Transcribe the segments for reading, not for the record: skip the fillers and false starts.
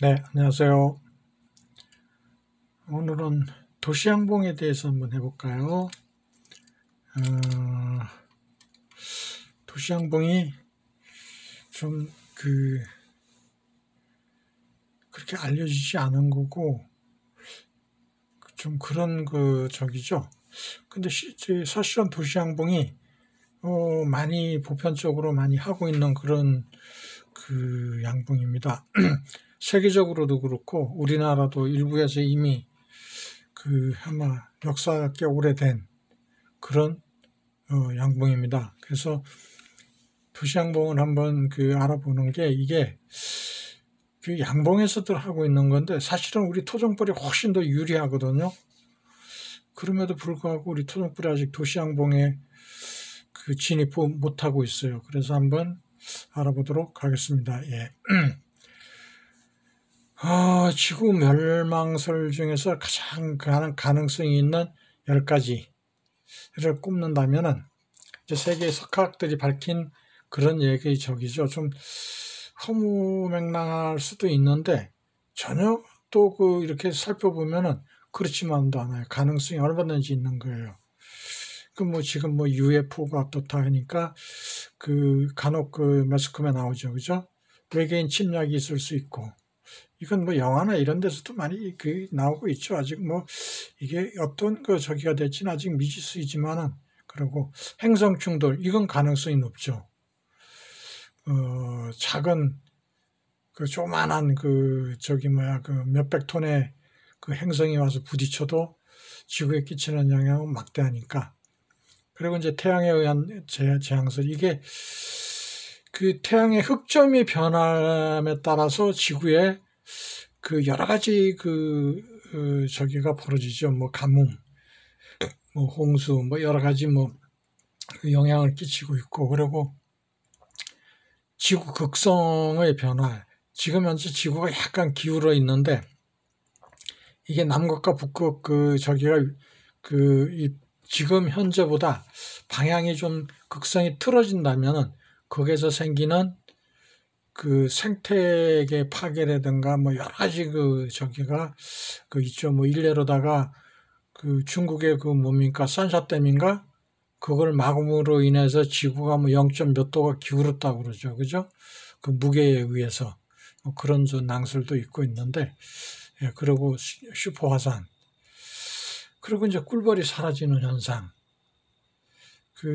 네, 안녕하세요. 오늘은 도시양봉에 대해서 한번 해볼까요? 도시양봉이 좀 그렇게 알려지지 않은 거고, 좀 그런 저기죠. 근데 사실은 도시양봉이 많이 보편적으로 많이 하고 있는 그런 양봉입니다. 세계적으로도 그렇고 우리나라도 일부에서 이미 아마 역사가 꽤 오래된 그런 양봉입니다. 그래서 도시양봉을 한번 알아보는 게 이게 양봉에서들 하고 있는 건데 사실은 우리 토종벌이 훨씬 더 유리하거든요. 그럼에도 불구하고 우리 토종벌이 아직 도시양봉에 진입 못하고 있어요. 그래서 한번 알아보도록 하겠습니다. 예. 지구 멸망설 중에서 가장 가능성이 있는 10가지를 꼽는다면은 이제 세계 석학들이 밝힌 그런 얘기 저기죠. 좀 허무맹랑할 수도 있는데 전혀 또 이렇게 살펴보면은 그렇지만도 않아요. 가능성이 얼마든지 있는 거예요. 지금 UFO가 떴다 하니까 간혹 매스컴에 나오죠. 그죠? 외계인 침략이 있을 수 있고. 이건 영화나 이런 데서도 많이 나오고 있죠. 아직 이게 어떤 저기가 될지는 아직 미지수이지만은, 그리고 행성 충돌, 이건 가능성이 높죠. 작은 조만한 몇백 톤의 행성이 와서 부딪혀도 지구에 끼치는 영향은 막대하니까. 그리고 이제 태양에 의한 재앙설, 이게 태양의 흑점이 변함에 따라서 지구에 여러 가지 저기가 벌어지죠. 가뭄, 홍수, 여러 가지 영향을 끼치고 있고, 그리고 지구 극성의 변화. 지금 현재 지구가 약간 기울어 있는데, 이게 남극과 북극 저기가 지금 현재보다 방향이 좀 극성이 틀어진다면은, 거기에서 생기는 생태계 파괴라든가 여러 가지 저기가 있죠. 일례로다가 중국의 뭡니까 산샤댐인가 그걸 막음으로 인해서 지구가 0점 몇 도가 기울었다고 그러죠. 그죠? 무게에 의해서 그런 낭설도 있고 있는데, 예, 그리고 슈퍼화산, 그리고 이제 꿀벌이 사라지는 현상.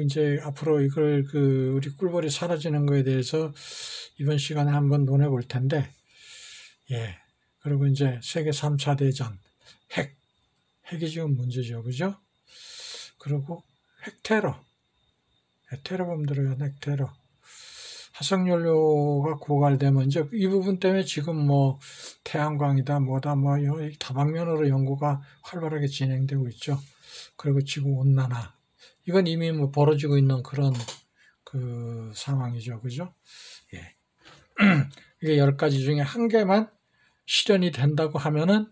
이제 앞으로 이걸 우리 꿀벌이 사라지는 거에 대해서 이번 시간에 한번 논해 볼 텐데, 예. 그리고 이제 세계 3차 대전, 핵이 지금 문제죠. 그죠? 그리고 핵테러, 테러범들에 의한 핵테러, 화석연료가 고갈되면 이제 이 부분 때문에 지금 태양광이다 뭐다 다방면으로 연구가 활발하게 진행되고 있죠. 그리고 지구 온난화, 이건 이미 벌어지고 있는 그런 상황이죠. 그죠? 예. 이게 10가지 중에 한 개만 실현이 된다고 하면은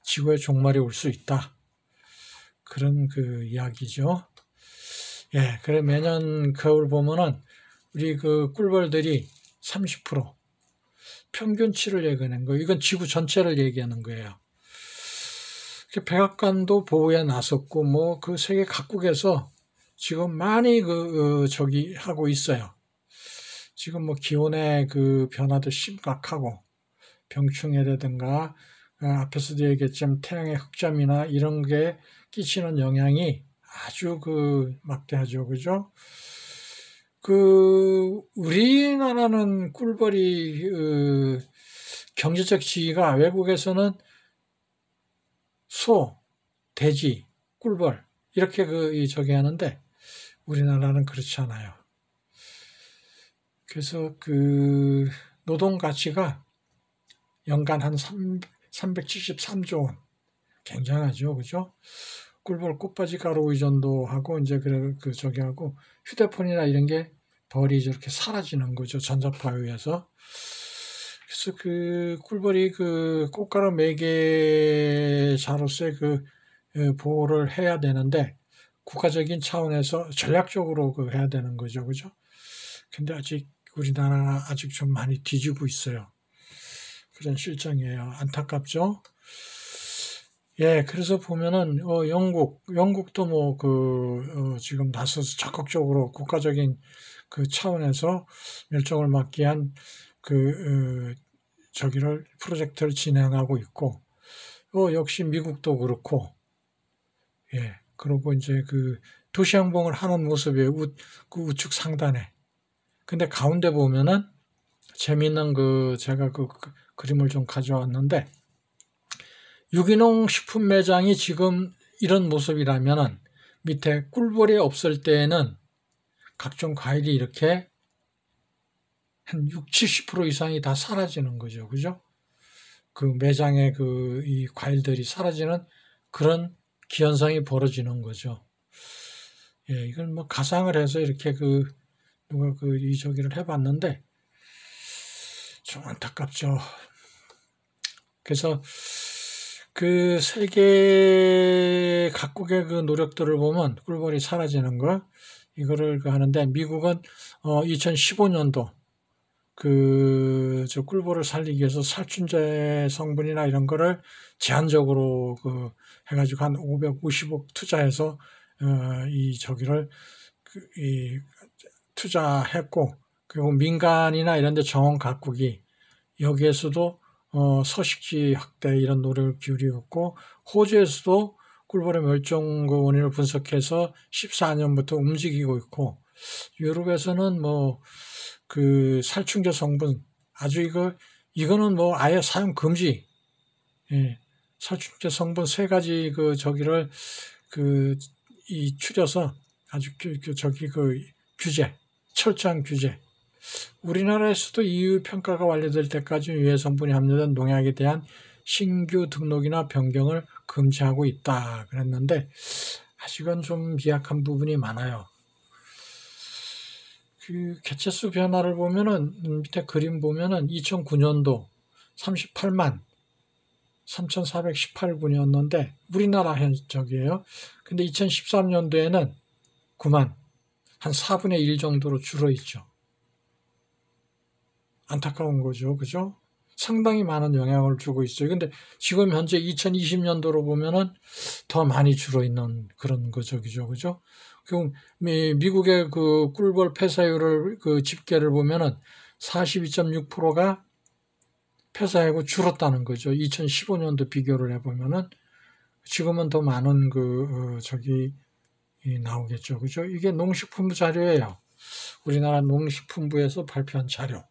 지구의 종말이 올 수 있다. 그런 이야기죠. 예. 그래 매년 겨울 보면은 우리 꿀벌들이 30% 평균치를 얘기하는 거예요. 이건 지구 전체를 얘기하는 거예요. 백악관도 보호에 나섰고 세계 각국에서 지금 많이 저기 하고 있어요. 지금 기온의 변화도 심각하고 병충해라든가 앞에서도 얘기했지만 태양의 흑점이나 이런 게 끼치는 영향이 아주 막대하죠. 그죠? 우리나라는 꿀벌이 경제적 지위가 외국에서는 소, 돼지, 꿀벌 이렇게 저기 하는데 우리나라는 그렇지 않아요. 그래서 노동 가치가 연간 한 373조 원. 굉장하죠. 그죠? 꿀벌 꽃바지 가루 의존도 하고, 이제 저기 하고, 휴대폰이나 이런 게 벌이 저렇게 사라지는 거죠. 전자파에 의해서. 그래서 꿀벌이 꽃가루 매개자로서의 보호를 해야 되는데, 국가적인 차원에서 전략적으로 해야 되는 거죠. 그죠? 근데 아직 우리나라가 아직 좀 많이 뒤지고 있어요. 그런 실정이에요. 안타깝죠? 예, 그래서 보면은, 영국도 뭐, 지금 나서서 적극적으로 국가적인 그 차원에서 멸종을 막기 위한 프로젝트를 진행하고 있고, 역시 미국도 그렇고, 예, 그리고 이제 도시항공을 하는 모습이에요. 그 우측 상단에. 근데 가운데 보면은, 재미있는 제가 그림을 좀 가져왔는데, 유기농 식품 매장이 지금 이런 모습이라면은 밑에 꿀벌이 없을 때에는 각종 과일이 이렇게 한 60, 70% 이상이 다 사라지는 거죠. 그죠? 그 매장에 이 과일들이 사라지는 그런 기현상이 벌어지는 거죠. 예, 이건 뭐 가상을 해서 이렇게 누가 저기를 해봤는데 좀 안타깝죠. 그래서 세계 각국의 노력들을 보면 꿀벌이 사라지는 거, 이거를 하는데, 미국은, 2015년도, 저 꿀벌을 살리기 위해서 살충제 성분이나 이런 거를 제한적으로 해가지고 한 550억 투자해서, 투자했고, 그리고 민간이나 이런 데 정원 각국이 여기에서도 서식지 확대 이런 노력을 기울이고 있고, 호주에서도 꿀벌의 멸종 원인을 분석해서 14년부터 움직이고 있고, 유럽에서는 살충제 성분 아주 이거는 아예 사용 금지, 예, 살충제 성분 3가지 추려서 아주 규제, 철저한 규제. 우리나라에서도 EU 평가가 완료될 때까지 유해 성분이 함유된 농약에 대한 신규 등록이나 변경을 금지하고 있다 그랬는데, 아직은 좀 미약한 부분이 많아요. 개체수 변화를 보면은, 밑에 그림 보면은 2009년도 38만 3,418군이었는데 우리나라 현적이에요. 근데 2013년도에는 9만, 한 4분의 1 정도로 줄어 있죠. 안타까운 거죠. 그죠? 상당히 많은 영향을 주고 있어요. 근데 지금 현재 2020년도로 보면은 더 많이 줄어 있는 그런 거죠. 그죠? 그럼 미국의 꿀벌 폐사율을 집계를 보면은 42.6%가 폐사하고 줄었다는 거죠. 2015년도 비교를 해보면은 지금은 더 많은 나오겠죠. 그죠? 이게 농식품부 자료예요. 우리나라 농식품부에서 발표한 자료.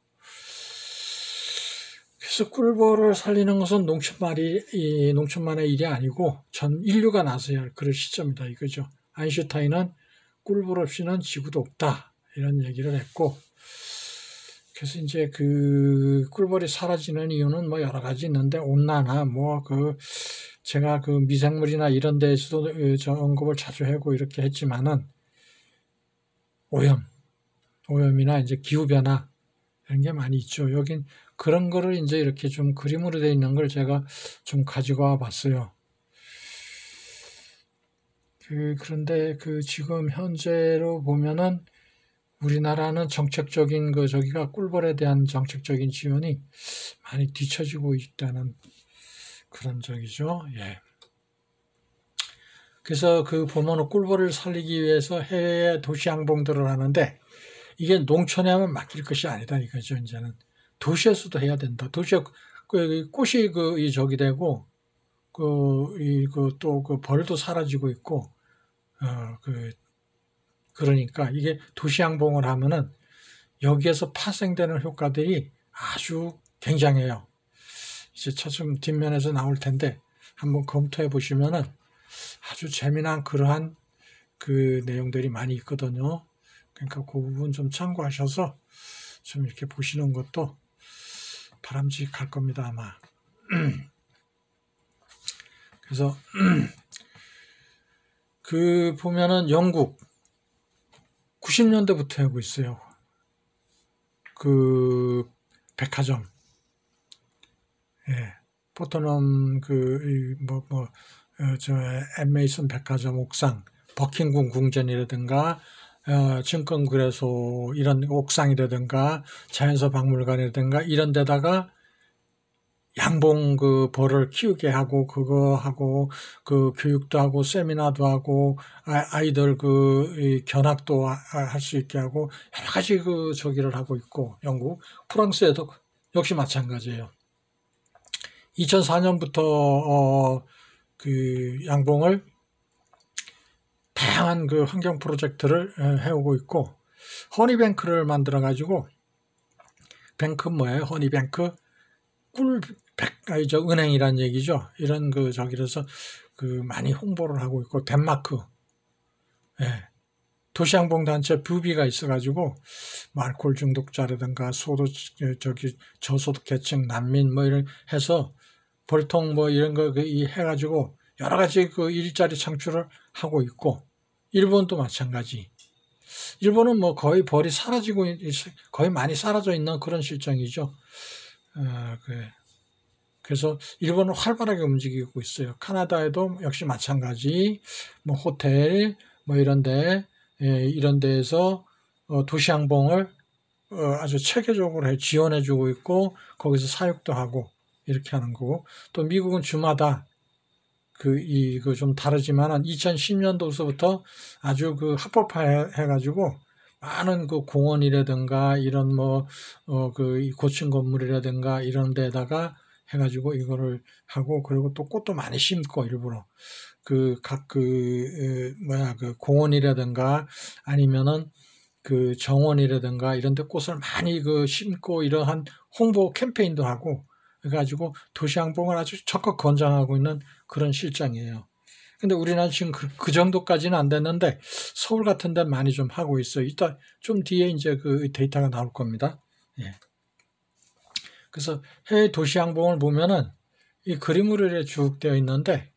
그래서 꿀벌을 살리는 것은 농촌만의 일이 아니고 전 인류가 나서야 할 그런 시점이다 이거죠. 아인슈타인은 꿀벌 없이는 지구도 없다 이런 얘기를 했고, 그래서 이제 꿀벌이 사라지는 이유는 여러 가지 있는데, 온난화 제가 미생물이나 이런 데에서도 언급을 자주 하고 이렇게 했지만은, 오염이나 이제 기후변화 이런 게 많이 있죠. 여긴 그런 거를 이제 이렇게 좀 그림으로 되어 있는 걸 제가 좀 가지고 와 봤어요. 그런데 지금 현재로 보면은 우리나라는 정책적인 저기가 꿀벌에 대한 정책적인 지원이 많이 뒤처지고 있다는 그런 적이죠. 예. 그래서 보면은 꿀벌을 살리기 위해서 해외 도시 항공들을 하는데, 이게 농촌에 하면 맡길 것이 아니다 이거죠. 이제는 도시에서도 해야 된다. 도시에 꽃이 저기 되고 또 벌도 사라지고 있고, 그러니까 이게 도시 항공을 하면은 여기에서 파생되는 효과들이 아주 굉장해요. 이제 차츰 뒷면에서 나올 텐데 한번 검토해 보시면은 아주 재미난 그러한 내용들이 많이 있거든요. 그러니까 그 부분 좀 참고하셔서 좀 이렇게 보시는 것도 바람직할 겁니다, 아마. 그래서 보면은 영국 90년대부터 하고 있어요. 백화점, 예, 포토넘 엠메이슨 백화점 옥상, 버킹엄 궁전이라든가 증권거래소 이런 옥상이라든가 자연사 박물관이라든가 이런 데다가 양봉 그 벌을 키우게 하고 그거 하고 그 교육도 하고 세미나도 하고 아이들 그 견학도 할 수 있게 하고 여러 가지 그 저기를 하고 있고 영국, 프랑스에도 역시 마찬가지예요. 2004년부터 그 양봉을 다양한 그 환경 프로젝트를 해오고 있고 허니뱅크를 만들어 가지고 뱅크 뭐예요? 허니뱅크 꿀백 은행이란 얘기죠. 이런 그 저기라서 그 많이 홍보를 하고 있고 덴마크 예. 도시양봉 단체 뷰비가 있어가지고 뭐 알코올 중독자라든가 저소득 계층 난민 뭐 이런 해서 벌통 뭐 이런 거 해가지고 여러 가지 그 일자리 창출을 하고 있고 일본도 마찬가지. 일본은 뭐 거의 벌이 사라지고 거의 많이 사라져 있는 그런 실정이죠. 그래서 일본은 활발하게 움직이고 있어요. 카나다에도 역시 마찬가지. 뭐 호텔 뭐 이런 데에서 도시양봉을 아주 체계적으로 지원해주고 있고 거기서 사육도 하고 이렇게 하는 거고 또 미국은 주마다 이거 좀 다르지만은 2010년도서부터 아주 그 합법화해가지고 많은 그 공원이라든가 이런 그 고층 건물이라든가 이런 데다가 해가지고 이거를 하고 그리고 또 꽃도 많이 심고 일부러 그 공원이라든가 아니면은 그 정원이라든가 이런 데 꽃을 많이 그 심고 이러한 홍보 캠페인도 하고 그래가지고 도시양봉을 아주 적극 권장하고 있는 그런 실정이에요. 근데 우리나라 지금 그 정도까지는 안 됐는데 서울 같은 데 많이 좀 하고 있어요. 이따 좀 뒤에 이제 그 데이터가 나올 겁니다. 예. 그래서 해외 도시양봉을 보면은 이 그림으로 이렇게 쭉 되어 있는데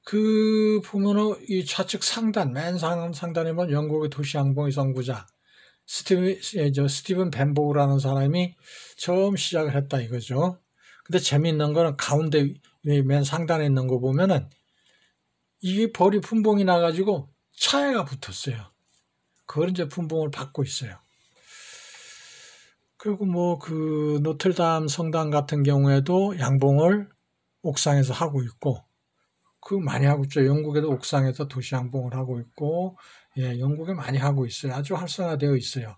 그 보면은 이 좌측 상단 맨 상단에 보면 영국의 도시양봉의 선구자 스티븐 벤보우라는 사람이 처음 시작을 했다 이거죠. 근데 재미있는 거는 가운데 맨 상단에 있는 거 보면은 이게 벌이 분봉이 나가지고 차해가 붙었어요. 그걸 이제 분봉을 받고 있어요. 그리고 뭐 그 노틀담 성당 같은 경우에도 양봉을 옥상에서 하고 있고 그 많이 하고 있죠. 영국에도 옥상에서 도시양봉을 하고 있고 예, 영국에 많이 하고 있어요. 아주 활성화되어 있어요.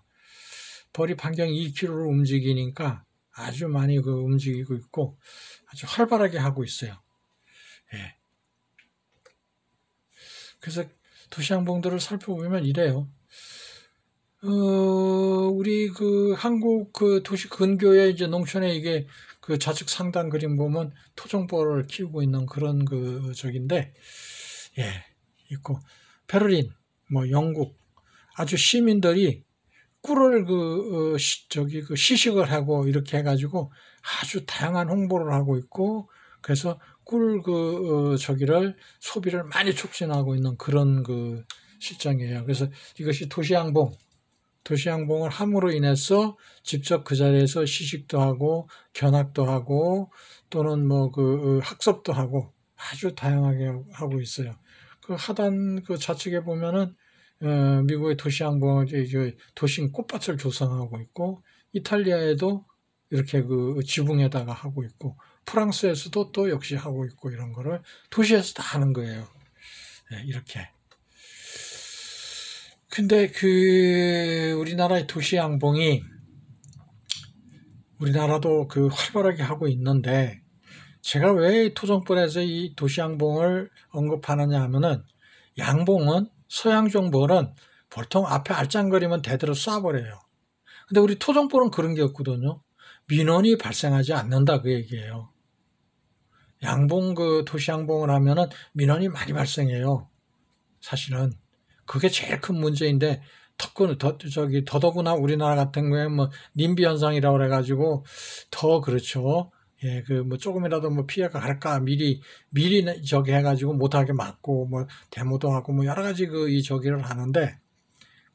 벌이 반경 2km를 움직이니까 아주 많이 그 움직이고 있고 아주 활발하게 하고 있어요. 예. 그래서 도시양봉들을 살펴보면 이래요. 우리 그 한국 그 도시 근교에 이제 농촌에 이게 그 좌측 상단 그림 보면 토종벌을 키우고 있는 그런 그 적인데, 예, 있고, 베를린, 뭐 영국, 아주 시민들이 꿀을 시식을 하고 이렇게 해가지고 아주 다양한 홍보를 하고 있고, 그래서 꿀 저기를 소비를 많이 촉진하고 있는 그런 그 실정이에요. 그래서 이것이 도시양봉을 함으로 인해서 직접 그 자리에서 시식도 하고 견학도 하고 또는 뭐 그 학습도 하고 아주 다양하게 하고 있어요. 그 하단 그 좌측에 보면은 미국의 도시양봉 도심 꽃밭을 조성하고 있고 이탈리아에도 이렇게 그 지붕에다가 하고 있고 프랑스에서도 또 역시 하고 있고 이런 거를 도시에서 다 하는 거예요. 네, 이렇게. 근데 우리나라의 도시양봉이 우리나라도 활발하게 하고 있는데 제가 왜 토종벌에서 이 도시양봉을 언급하느냐 하면은 양봉은 서양종벌은 보통 앞에 알짱거리면 대대로 쏴버려요. 근데 우리 토종벌은 그런 게 없거든요. 민원이 발생하지 않는다 그 얘기예요. 양봉 도시양봉을 하면은 민원이 많이 발생해요. 사실은. 그게 제일 큰 문제인데 더더구나 우리나라 같은 경우에 뭐 님비 현상이라고 그래가지고 더 그렇죠. 예, 뭐 조금이라도 뭐 피해가 갈까 미리 저기 해가지고 못하게 막고 뭐 데모도 하고 뭐 여러 가지 이 저기를 하는데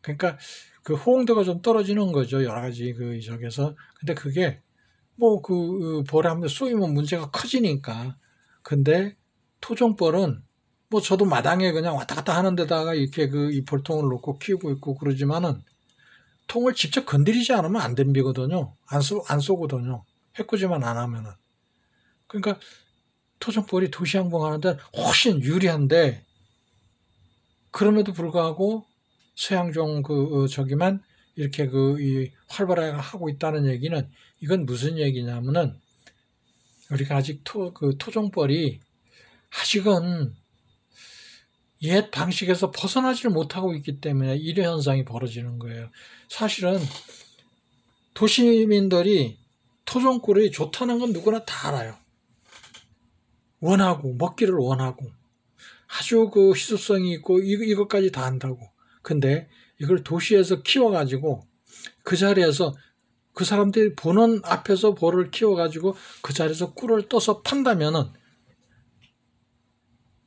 그러니까 그 호응도가 좀 떨어지는 거죠. 여러 가지 저기에서. 근데 그게 뭐 벌에 한번 쏘이면 문제가 커지니까. 근데 토종벌은 뭐 저도 마당에 그냥 왔다 갔다 하는 데다가 이렇게 이 벌통을 놓고 키우고 있고 그러지만은 통을 직접 건드리지 않으면 안 덤비거든요. 안 쏘거든요. 해코지만 안 하면은. 그러니까 토종벌이 도시양봉하는데 훨씬 유리한데, 그럼에도 불구하고 서양종 저기만 이렇게 이 활발하게 하고 있다는 얘기는, 이건 무슨 얘기냐면은, 우리가 아직 토종벌이 아직은 옛 방식에서 벗어나지를 못하고 있기 때문에 이런 현상이 벌어지는 거예요. 사실은 도시민들이 토종꿀이 좋다는 건 누구나 다 알아요. 원하고, 먹기를 원하고, 아주 희소성이 있고, 이것까지 다 안다고. 근데 이걸 도시에서 키워가지고, 그 자리에서 그 사람들이 보는 앞에서 벌을 키워가지고, 그 자리에서 꿀을 떠서 판다면은,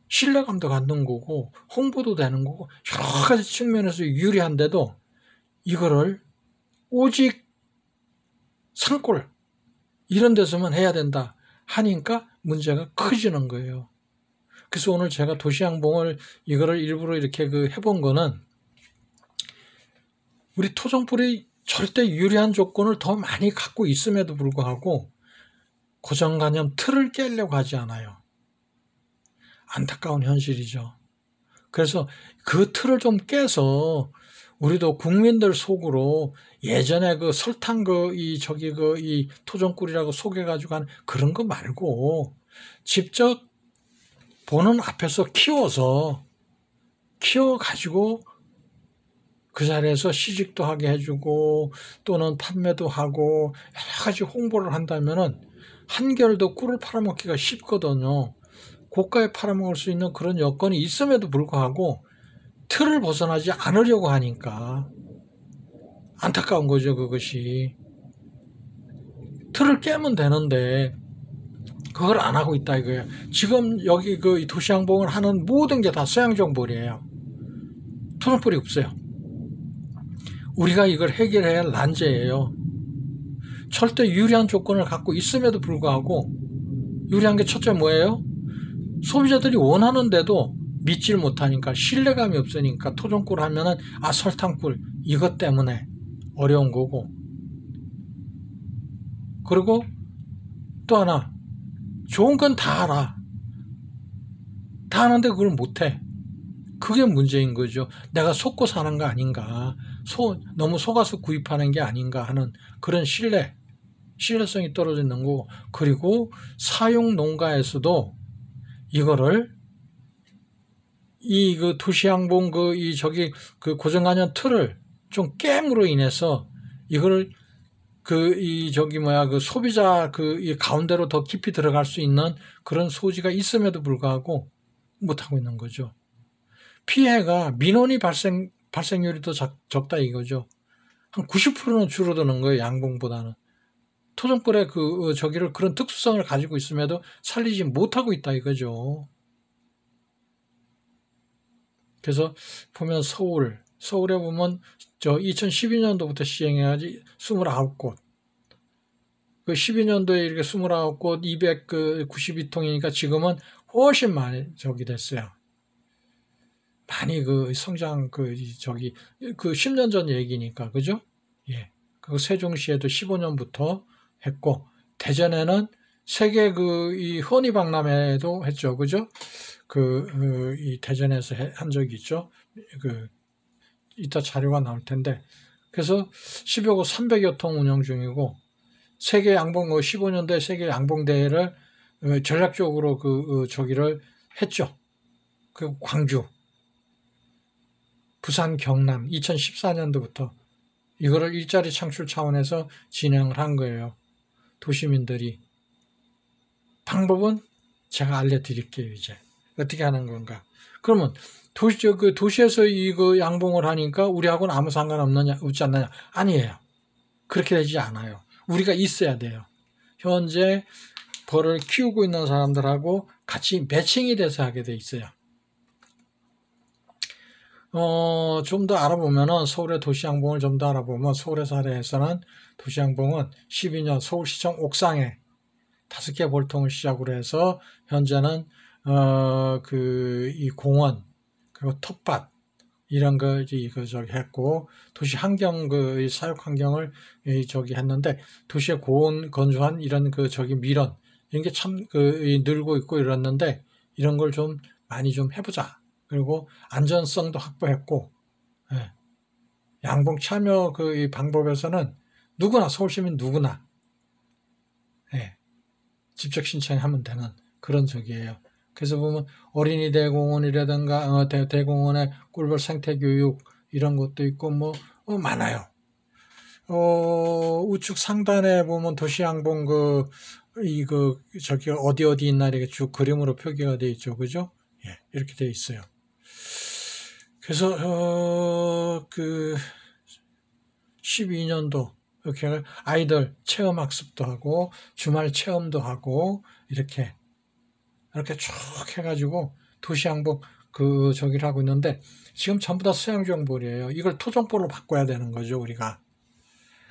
신뢰감도 갖는 거고, 홍보도 되는 거고, 여러 가지 측면에서 유리한데도, 이거를 오직 산골, 이런 데서만 해야 된다 하니까 문제가 커지는 거예요. 그래서 오늘 제가 도시양봉을 이거를 일부러 이렇게 해본 거는, 우리 토종꿀이 절대 유리한 조건을 더 많이 갖고 있음에도 불구하고 고정관념 틀을 깨려고 하지 않아요. 안타까운 현실이죠. 그래서 그 틀을 좀 깨서 우리도 국민들 속으로 예전에 설탕 이 토종꿀이라고 속여가지고 하는 그런 거 말고, 직접 보는 앞에서 키워가지고 그 자리에서 시식도 하게 해주고, 또는 판매도 하고, 여러 가지 홍보를 한다면은 한결도 꿀을 팔아먹기가 쉽거든요. 고가에 팔아먹을 수 있는 그런 여건이 있음에도 불구하고 틀을 벗어나지 않으려고 하니까 안타까운 거죠. 그것이 틀을 깨면 되는데 그걸 안 하고 있다 이거예요. 지금 여기 이 도시양봉을 하는 모든 게 다 서양종 벌이에요. 토종벌이 없어요. 우리가 이걸 해결해야 할 난제예요. 절대 유리한 조건을 갖고 있음에도 불구하고, 유리한 게 첫째 뭐예요? 소비자들이 원하는데도 믿질 못하니까, 신뢰감이 없으니까 토종꿀 하면은 설탕꿀 이것 때문에 어려운 거고, 그리고 또 하나, 좋은 건 다 알아. 다 아는데 그걸 못해. 그게 문제인 거죠. 내가 속고 사는 거 아닌가, 너무 속아서 구입하는 게 아닌가 하는 그런 신뢰성이 떨어지는 거고, 그리고 사육 농가에서도 이거를 도시양봉 고정관념 틀을 좀 깨므로 인해서 이거를 소비자 이 가운데로 더 깊이 들어갈 수 있는 그런 소지가 있음에도 불구하고 못하고 있는 거죠. 피해가 민원이 발생률이 더 적다 이거죠. 한 90%는 줄어드는 거예요. 양봉보다는. 토종꿀의 그런 특수성을 가지고 있음에도 살리지 못하고 있다 이거죠. 그래서 보면 서울에 보면 2012년도부터 시행해야지 29곳. 그 12년도에 이렇게 29곳 292통이니까 지금은 훨씬 많이 됐어요. 많이 성장 10년 전 얘기니까, 그죠? 예. 그 세종시에도 15년부터 했고, 대전에는 세계 이 헌의박람회도 했죠. 그죠? 이 대전에서 한 적이 있죠. 이따 자료가 나올 텐데. 그래서 10여 곳 300여 통 운영 중이고, 세계 양봉 15년도에 세계 양봉대회를 전략적으로 저기를 했죠. 광주, 부산, 경남 2014년도부터 이거를 일자리 창출 차원에서 진행을 한 거예요. 도시민들이. 방법은 제가 알려드릴게요. 이제 어떻게 하는 건가. 그러면 도시에서 이거 양봉을 하니까 우리하고는 아무 없지 않느냐? 아니에요. 그렇게 되지 않아요. 우리가 있어야 돼요. 현재 벌을 키우고 있는 사람들하고 같이 매칭이 돼서 하게 돼 있어요. 좀 더 알아보면은, 서울의 도시양봉을 좀 더 알아보면, 서울의 사례에서는 도시양봉은 12년 서울시청 옥상에 5개 벌통을 시작으로 해서, 현재는, 이 공원, 그리고 텃밭, 이런 했고, 도시 환경, 사육 환경을 했는데, 도시에 건조한 이런 밀원, 이런 게 참 늘고 있고 이랬는데 이런 걸 좀 많이 좀 해보자. 그리고 안전성도 확보했고, 예. 양봉 참여 이 방법에서는 누구나 서울시민 누구나 예. 직접 신청하면 되는 그런 적이에요. 그래서 보면 어린이 대공원이라든가 대공원의 꿀벌 생태교육 이런 것도 있고 뭐 많아요. 우측 상단에 보면 도시양봉 저기 어디 있나 이렇게 쭉 그림으로 표기가 되어 있죠. 그죠? 예, 이렇게 되어 있어요. 그래서 12년도 이렇게 아이들 체험 학습도 하고 주말 체험도 하고 이렇게 쭉 해가지고 도시양봉 저기를 하고 있는데 지금 전부 다 수양정보예요. 이걸 토종보로 바꿔야 되는 거죠, 우리가.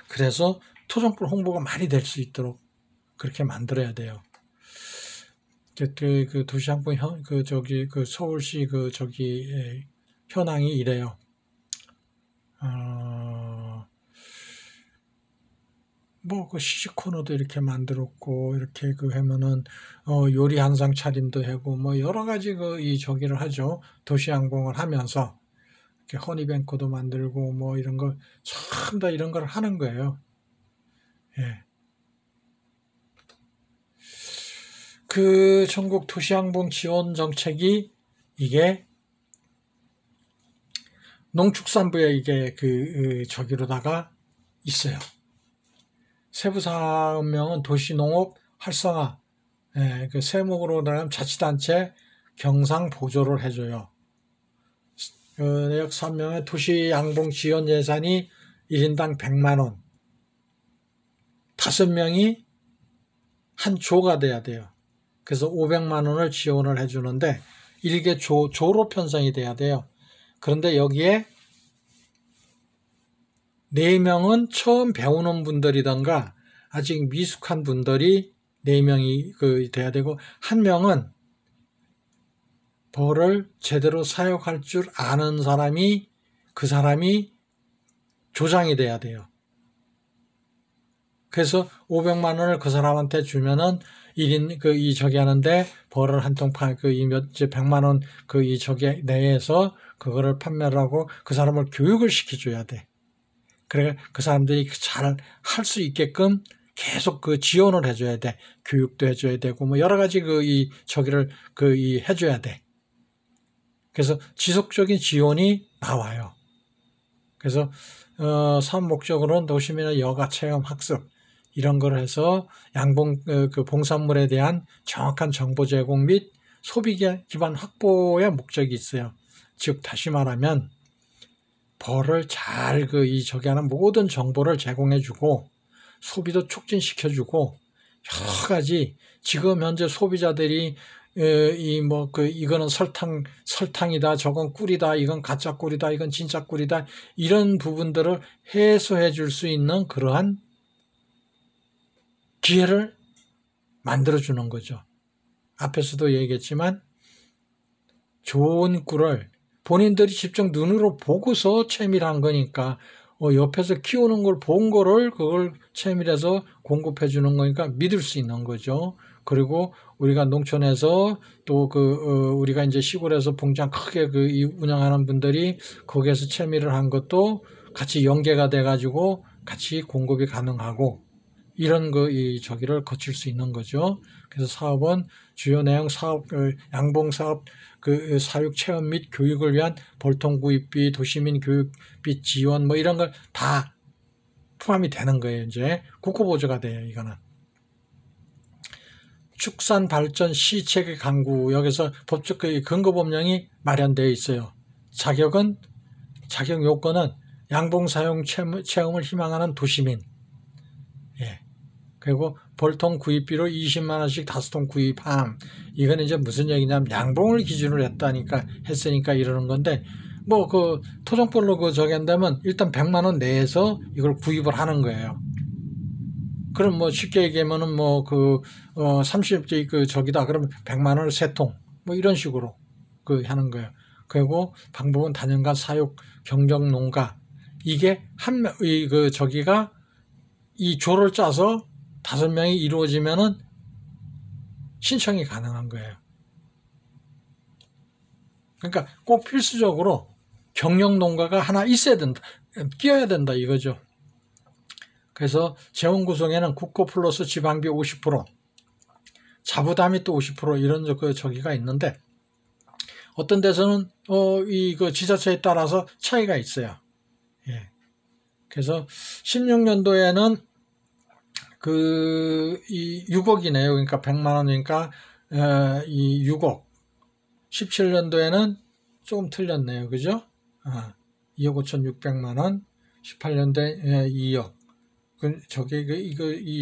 그래서 토종보 홍보가 많이 될 수 있도록 그렇게 만들어야 돼요. 그 도시양봉 서울시 현황이 이래요. 그 시식 코너도 이렇게 만들었고, 이렇게 하면은, 요리 한상 차림도 하고, 뭐, 여러 가지 저기를 하죠. 도시양봉을 하면서, 이렇게 허니뱅크도 만들고, 뭐, 이런 거, 참 다 이런 걸 하는 거예요. 예. 전국 도시양봉 지원 정책이, 이게, 농축산부에 이게 저기로다가 있어요. 세부 사업명은 도시농업 활성화, 세목으로 나가면 자치단체 경상 보조를 해줘요. 내역 3명의 도시양봉 지원 예산이 1인당 100만원. 5명이 한 조가 돼야 돼요. 그래서 500만원을 지원을 해주는데, 일개 조로 편성이 돼야 돼요. 그런데 여기에 4명은 처음 배우는 분들이던가 아직 미숙한 분들이 4명이 돼야 되고 1명은 벌을 제대로 사용할 줄 아는 사람이 그 사람이 조장이 돼야 돼요. 그래서 500만 원을 그 사람한테 주면은 1인 저기 하는데 벌을 한 통 100만 원 저기 내에서 그거를 판매를 하고 그 사람을 교육을 시켜줘야 돼. 그래 그 사람들이 잘 할 수 있게끔 계속 지원을 해줘야 돼. 교육도 해줘야 되고 뭐 여러 가지 저기를 해줘야 돼. 그래서 지속적인 지원이 나와요. 그래서 사업 목적으로는 도시민의 여가 체험 학습 이런 걸 해서 양봉 봉산물에 대한 정확한 정보 제공 및 소비 기반 확보의 목적이 있어요. 즉 다시 말하면 벌을 잘 저기 하는 모든 정보를 제공해주고 소비도 촉진시켜주고 여러 가지 지금 현재 소비자들이 이거는 설탕이다, 저건 꿀이다, 이건 가짜 꿀이다, 이건 진짜 꿀이다 이런 부분들을 해소해 줄 수 있는 그러한 기회를 만들어주는 거죠. 앞에서도 얘기했지만 좋은 꿀을 본인들이 직접 눈으로 보고서 채밀한 거니까 옆에서 키우는 걸 본 거를 그걸 채밀해서 공급해 주는 거니까 믿을 수 있는 거죠. 그리고 우리가 농촌에서 또 우리가 이제 시골에서 봉장 크게 운영하는 분들이 거기에서 채밀을 한 것도 같이 연계가 돼 가지고 같이 공급이 가능하고 이런 저기를 거칠 수 있는 거죠. 그래서 사업은 주요 내용 사업 양봉 사업 사육 체험 및 교육을 위한 벌통 구입비, 도시민 교육비 지원 뭐 이런 걸 다 포함이 되는 거예요. 이제 국고 보조가 돼요. 이거는 축산 발전 시체계 강구 여기서 법적 근거 법령이 마련되어 있어요. 자격 요건은 양봉 사용 체험을 희망하는 도시민. 예. 그리고 벌통 구입비로 20만 원씩 5통 구입함. 이건 이제 무슨 얘기냐면 양봉을 기준으로 했으니까 이러는 건데 토종벌로 저기 한다면 일단 100만 원 내에서 이걸 구입을 하는 거예요. 그럼 쉽게 얘기하면은 30대 저기다 그러면 100만 원을 3통 이런 식으로 하는 거예요. 그리고 방법은 단연간 사육 경정 농가 이게 저기가 이 조를 짜서 5명이 이루어지면은 신청이 가능한 거예요. 그러니까 꼭 필수적으로 경영 농가가 하나 있어야 된다, 끼어야 된다 이거죠. 그래서 재원 구성에는 국고 플러스 지방비 50%, 자부담이 또 50% 이런 저기가 있는데, 어떤 데서는 그 지자체에 따라서 차이가 있어요. 예. 그래서 16년도에는 이 6억이네요. 그러니까 100만 원이니까 이 6억. 17년도에는 조금 틀렸네요. 그죠? 2억 5,600만 원. 18년도에 2억.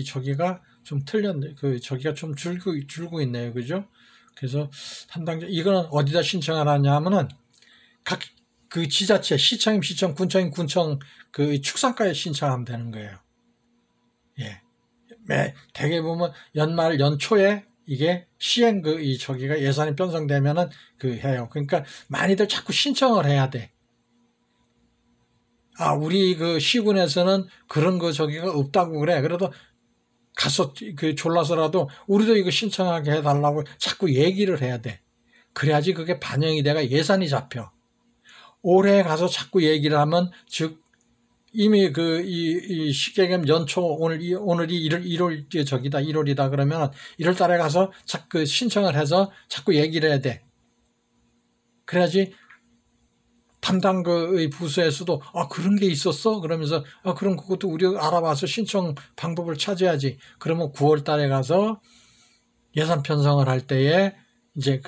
저기가 좀 틀렸네. 저기가 좀 줄고 있네요. 그죠? 그래서 한당제 이거는 어디다 신청을 하냐면은 각 그 지자체, 시청임 시청, 군청임 군청 그 축산과에 신청하면 되는 거예요. 예. 대개 보면 연말 연초에 이게 시행 저기가 예산이 편성되면은 해요. 그러니까 많이들 자꾸 신청을 해야 돼. 우리 시군에서는 그런 저기가 없다고 그래. 그래도 가서 졸라서라도 우리도 이거 신청하게 해달라고 자꾸 얘기를 해야 돼. 그래야지 그게 반영이 돼가 예산이 잡혀. 올해 가서 자꾸 얘기를 하면, 즉 이미 이 시계겸 연초 오늘이 1월 저기다 1월이다 그러면 1월 달에 가서 자꾸 신청을 해서 자꾸 얘기를 해야 돼. 그래야지 담당 부서에서도 그런 게 있었어? 그러면서 그럼 그것도 우리가 알아봐서 신청 방법을 찾아야지. 그러면 9월 달에 가서 예산 편성을 할 때에 이제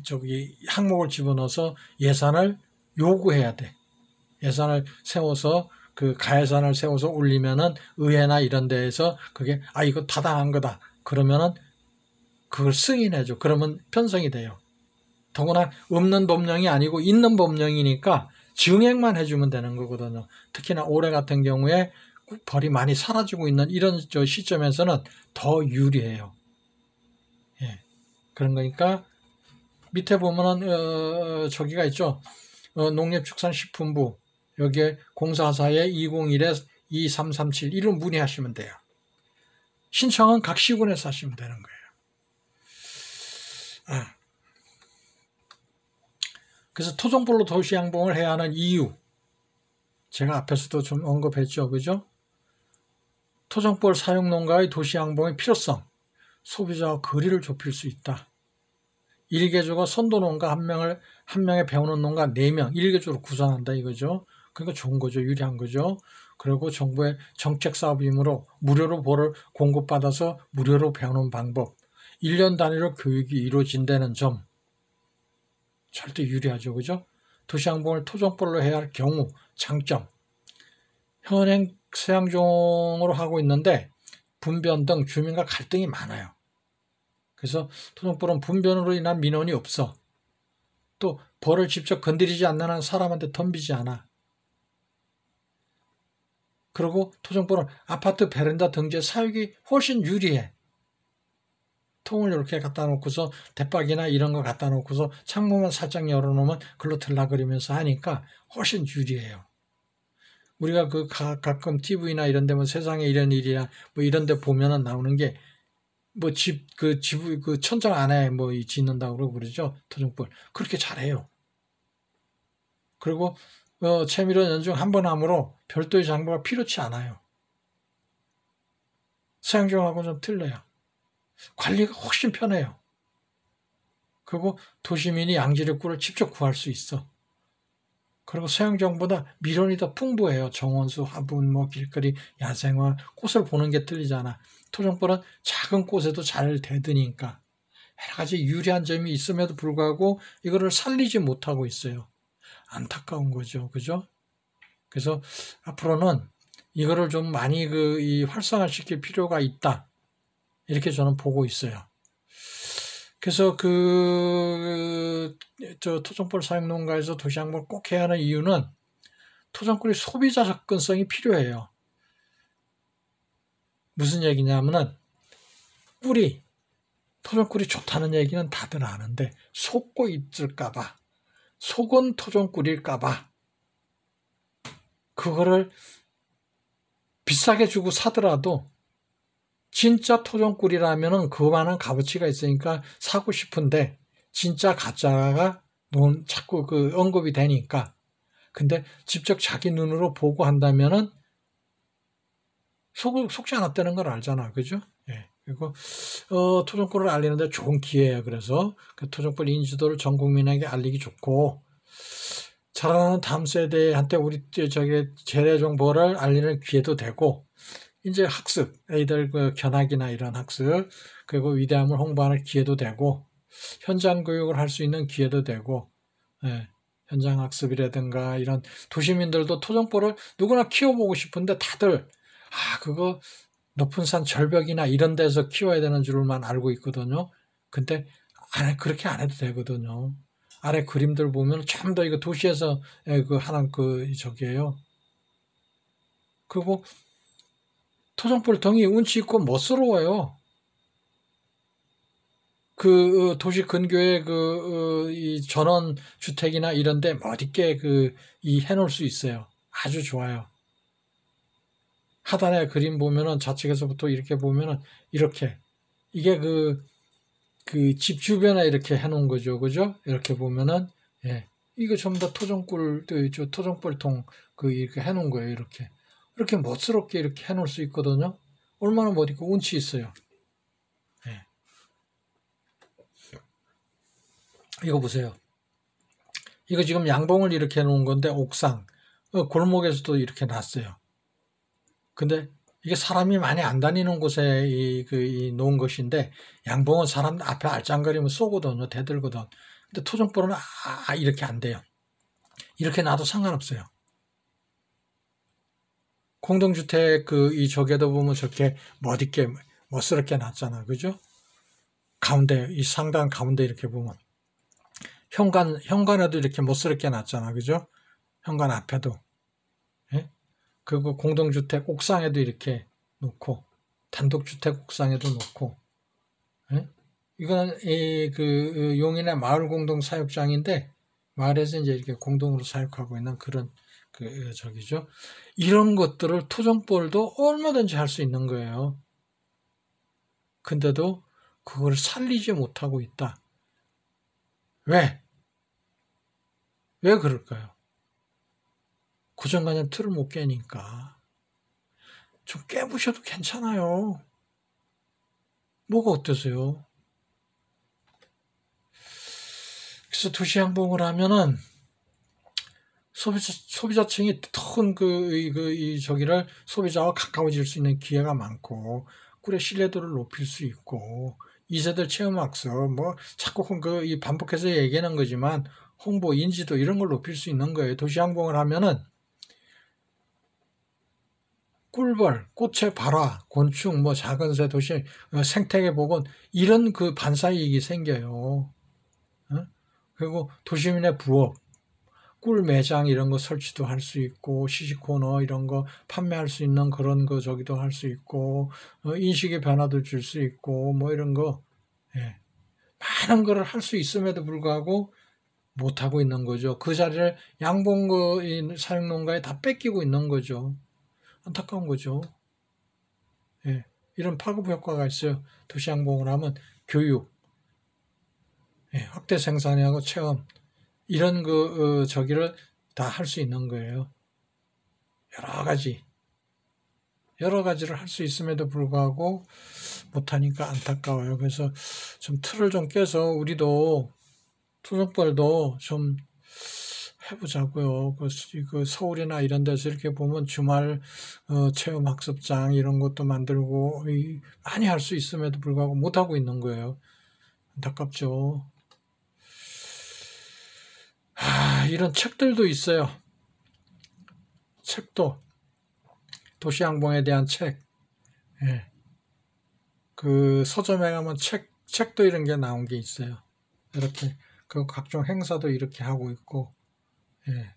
저기 항목을 집어넣어서 예산을 요구해야 돼. 예산을 세워서 가예산을 세워서 올리면은 의회나 이런 데에서 그게 이거 타당한 거다. 그러면은 그걸 승인해줘. 그러면 편성이 돼요. 더구나 없는 법령이 아니고 있는 법령이니까 증액만 해주면 되는 거거든요. 특히나 올해 같은 경우에 벌이 많이 사라지고 있는 이런 시점에서는 더 유리해요. 예. 그런 거니까 밑에 보면은 저기가 있죠. 농림축산식품부 여기에 044-201-2337 문의하시면 돼요. 신청은 각 시군에서 하시면 되는 거예요. 그래서 토종벌로 도시양봉을 해야 하는 이유, 제가 앞에서도 좀 언급했죠. 그죠? 토종벌 사육농가의 도시양봉의 필요성, 소비자와 거리를 좁힐 수 있다. 일개조가 선도농가 한 명에 배우는 농가 4명, 일개조로 구성한다 이거죠. 그러니까 좋은 거죠. 유리한 거죠. 그리고 정부의 정책사업이므로 무료로 벌을 공급받아서 무료로 배우는 방법, 1년 단위로 교육이 이루어진다는 점, 절대 유리하죠. 그죠? 도시양봉을 토종벌로 해야 할 경우, 장점. 현행 세양종으로 하고 있는데 분변 등 주민과 갈등이 많아요. 그래서 토종벌은 분변으로 인한 민원이 없어. 또 벌을 직접 건드리지 않는 한 사람한테 덤비지 않아. 그리고 토종벌은 아파트 베란다 등재 사육이 훨씬 유리해. 통을 이렇게 갖다 놓고서 대박이나 이런 거 갖다 놓고서 창문만 살짝 열어놓으면 글로 들락거리면서 하니까 훨씬 유리해요. 우리가 가끔 TV나 이런 데 뭐 세상에 이런 일이야 뭐 이런 데 보면은 나오는 게 뭐 집 천장 안에 뭐 짓는다고 그러고 그러죠. 토종벌. 그렇게 잘해요. 그리고 채밀은 연중 한 번 함으로 별도의 장비가 필요치 않아요. 서양종하고 좀 틀려요. 관리가 훨씬 편해요. 그리고 도시민이 양질의 꿀을 직접 구할 수 있어. 그리고 서양종보다 미련이 더 풍부해요. 정원수, 화분, 길거리, 야생화, 꽃을 보는 게 틀리잖아. 토종벌은 작은 꽃에도 잘 대드니까 여러 가지 유리한 점이 있음에도 불구하고 이거를 살리지 못하고 있어요. 안타까운 거죠. 그죠? 그래서 앞으로는 이거를 좀 많이 활성화시킬 필요가 있다. 이렇게 저는 보고 있어요. 그래서 토종벌 사육농가에서 도시양봉을 꼭 해야 하는 이유는 토종꿀이 소비자 접근성이 필요해요. 무슨 얘기냐면은 토종꿀이 좋다는 얘기는 다들 아는데 속고 있을까봐, 속은 토종꿀일까봐 그거를 비싸게 주고 사더라도 진짜 토종꿀이라면은 그만한 값어치가 있으니까 사고 싶은데 진짜 가짜가 자꾸 그 언급이 되니까. 근데 직접 자기 눈으로 보고 한다면은 속지 않았다는 걸 알잖아. 그죠? 예. 그리고 토종꿀을 알리는데 좋은 기회예요. 그래서 그 토종꿀 인지도를 전 국민에게 알리기 좋고, 자라나는 다음 세대한테 우리 저기 재래 정보를 알리는 기회도 되고, 이제 학습, 애들 그 견학이나 이런 학습, 그리고 위대함을 홍보하는 기회도 되고, 현장 교육을 할 수 있는 기회도 되고, 예. 현장 학습이라든가 이런 도시민들도 토종꿀을 누구나 키워보고 싶은데 다들 그거 높은 산 절벽이나 이런 데서 키워야 되는 줄만 알고 있거든요. 근데 그렇게 안 해도 되거든요. 아래 그림들 보면 참 더 이거 도시에서 그 하는 저기예요. 그리고 토종꿀 덩이 운치 있고 멋스러워요. 그 도시 근교에 이 전원 주택이나 이런데 멋있게 해놓을 수 있어요. 아주 좋아요. 하단에 그림 보면은 좌측에서부터 이렇게 보면은 이렇게 이게 그 집 주변에 이렇게 해놓은 거죠, 그죠? 이렇게 보면은 예, 이거 전부 다 토종꿀통 이렇게 해놓은 거예요, 이렇게 멋스럽게 이렇게 해놓을 수 있거든요. 얼마나 멋있고 운치 있어요. 예. 이거 보세요. 이거 지금 양봉을 이렇게 해놓은 건데 옥상 골목에서도 이렇게 놨어요. 근데 이게 사람이 많이 안 다니는 곳에 놓은 것인데, 양봉은 사람 앞에 알짱거리면 쏘거든요. 대들거든. 근데 토종벌은 이렇게 안 돼요. 이렇게 놔도 상관없어요. 공동주택 이 저기에도 보면 저렇게 멋있게 멋스럽게 놨잖아. 그죠? 가운데 이 상단 가운데 이렇게 보면 현관에도 이렇게 멋스럽게 놨잖아. 그죠? 현관 앞에도. 예? 그리고 공동주택 옥상에도 이렇게 놓고, 단독주택 옥상에도 놓고, 예? 이거는 용인의 마을 공동 사육장인데, 마을에서 이제 이렇게 공동으로 사육하고 있는 그런 저기죠. 이런 것들을 토종벌도 얼마든지 할 수 있는 거예요. 근데도 그걸 살리지 못하고 있다. 왜? 왜 그럴까요? 고정관념 틀을 못 깨니까. 좀 깨부셔도 괜찮아요. 뭐가 어때서요? 그래서 도시 양봉을 하면은 소비자층이 큰 저기를 소비자와 가까워질 수 있는 기회가 많고, 꿀의 신뢰도를 높일 수 있고, 2세대 체험학습, 자꾸 반복해서 얘기하는 거지만, 홍보, 인지도 이런 걸 높일 수 있는 거예요. 도시 양봉을 하면은, 꿀벌, 꽃의 발화, 곤충, 작은 새, 도시, 생태계 복원, 이런 반사이익이 생겨요. 그리고 도시민의 부업, 꿀 매장 이런 거 설치도 할 수 있고, 시식코너 이런 거 판매할 수 있는 그런 저기도 할 수 있고, 인식의 변화도 줄 수 있고, 이런 거, 예. 많은 거를 할 수 있음에도 불구하고 못하고 있는 거죠. 그 자리를 양봉 사육농가에 다 뺏기고 있는 거죠. 안타까운 거죠. 예. 이런 파급 효과가 있어요. 도시 양봉을 하면 교육, 예. 확대 생산하고 체험, 이런 저기를 다 할 수 있는 거예요. 여러 가지를 할 수 있음에도 불구하고 못하니까 안타까워요. 그래서 좀 틀을 좀 깨서 우리도 토종벌도 좀 해보자고요. 서울이나 이런 데서 이렇게 보면 주말 체험학습장 이런 것도 만들고 많이 할 수 있음에도 불구하고 못하고 있는 거예요. 안타깝죠. 이런 책들도 있어요. 책도 도시양봉에 대한 책, 예. 서점에 가면 책도 이런 게 나온 게 있어요. 이렇게 각종 행사도 이렇게 하고 있고, 예.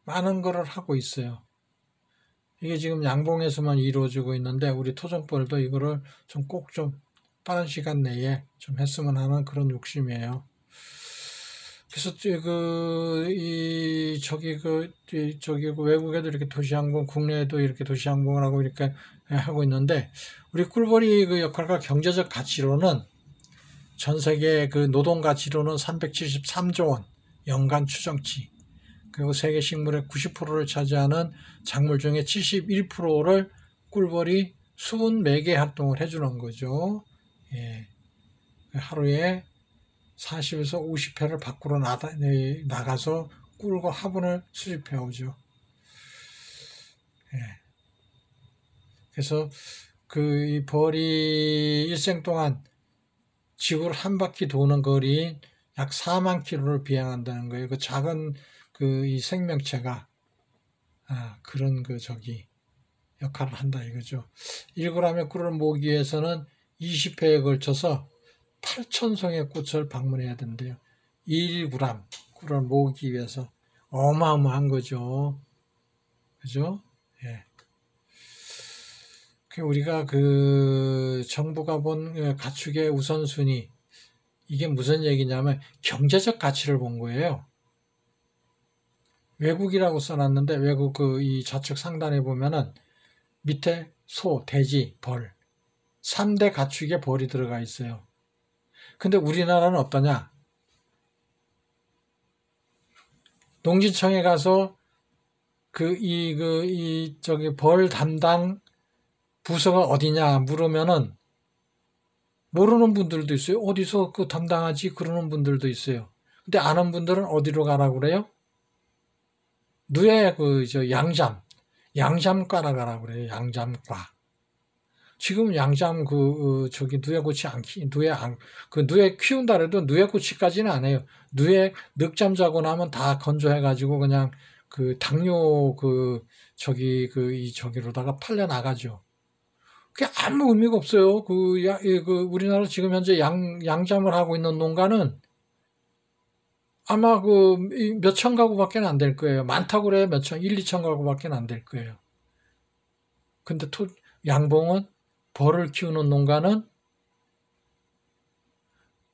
많은 거를 하고 있어요. 이게 지금 양봉에서만 이루어지고 있는데 우리 토종벌도 이거를 꼭 좀 빠른 시간 내에 좀 했으면 하는 그런 욕심이에요. 그래서 저기 그 외국에도 이렇게 도시항공, 국내에도 이렇게 도시항공을 하고 이렇게 하고 있는데, 우리 꿀벌이 그 역할과 경제적 가치로는 전 세계 그 노동 가치로는 373조 원 연간 추정치, 그리고 세계 식물의 90%를 차지하는 작물 중에 71%를 꿀벌이 수분 매개 활동을 해주는 거죠. 예. 하루에 40에서 50회를 밖으로 나가서 꿀과 화분을 수집해 오죠. 예. 그래서 이 벌이 일생 동안 지구를 한 바퀴 도는 거리인 약 4만 킬로를 비행한다는 거예요. 그 작은 이 생명체가 그런 역할을 한다 이거죠. 1g의 꿀을 모으기 위해서는 20회에 걸쳐서 8,000송의 꽃을 방문해야 된대요. 1g 꿀을 모으기 위해서 어마어마한 거죠. 그죠? 예. 우리가 정부가 본 가축의 우선순위, 이게 무슨 얘기냐면 경제적 가치를 본 거예요. 외국이라고 써놨는데 외국 이 좌측 상단에 보면은 밑에 소, 돼지, 벌 3대 가축의 벌이 들어가 있어요. 근데 우리나라는 어떠냐? 농진청에 가서 벌 담당 부서가 어디냐 물으면은 모르는 분들도 있어요. 어디서 담당하지? 그러는 분들도 있어요. 근데 아는 분들은 어디로 가라고 그래요? 누에 양잠과라 가라고 그래요. 양잠과. 지금 양잠 누에고치 누에 키운다 그래도 누에고치까지는 안 해요. 누에 늑잠 자고 나면 다 건조해가지고 그냥 당뇨 저기로다가 팔려 나가죠. 그게 아무 의미가 없어요. 우리나라 지금 현재 양잠을 하고 있는 농가는 아마 몇천 가구밖에 안 될 거예요. 많다고 그래요. 1-2천 가구밖에 안 될 거예요. 근데 양봉은 벌을 키우는 농가는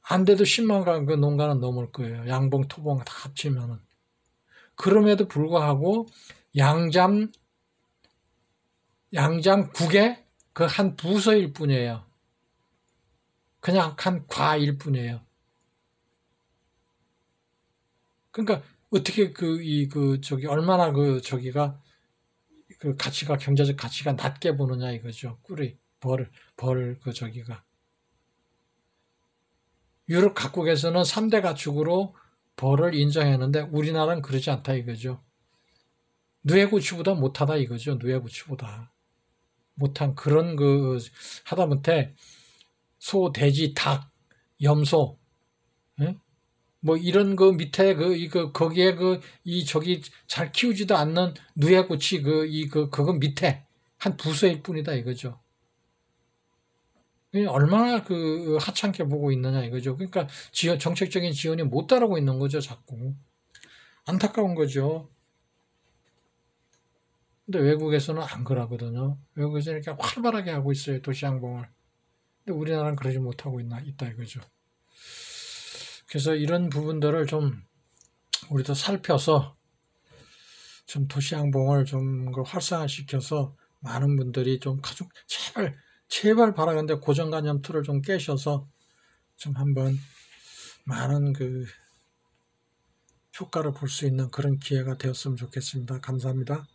안 돼도 10만 가구 농가는 넘을 거예요. 양봉, 토봉 다 합치면은. 그럼에도 불구하고 양잠국의 한 부서일 뿐이에요. 그냥 한 과일 뿐이에요. 그러니까 어떻게 얼마나 저기가 가치가 경제적 가치가 낮게 보느냐 이거죠. 꿀이 벌 저기가 유럽 각국에서는 3대 가축으로 벌을 인정했는데 우리나라는 그러지 않다 이거죠. 누에고치보다 못하다 이거죠. 누에고치보다 못한 그런 하다못해 소, 돼지, 닭, 염소, 예? 뭐 이런 밑에 거기에 저기 잘 키우지도 않는 누에고치 그거 밑에 한 부서일 뿐이다 이거죠. 얼마나 하찮게 보고 있느냐 이거죠. 그러니까 정책적인 지원이 못 따르고 있는 거죠, 자꾸. 안타까운 거죠. 근데 외국에서는 안 그러거든요. 외국에서는 이렇게 활발하게 하고 있어요, 도시항공을. 근데 우리나라는 그러지 못하고 있다 이거죠. 그래서 이런 부분들을 좀 우리도 살펴서 좀 도시항공을 좀 활성화시켜서 많은 분들이 좀 제발 바라건대 고정관념 틀을 좀 깨셔서 좀 한번 많은 효과를 볼 수 있는 그런 기회가 되었으면 좋겠습니다. 감사합니다.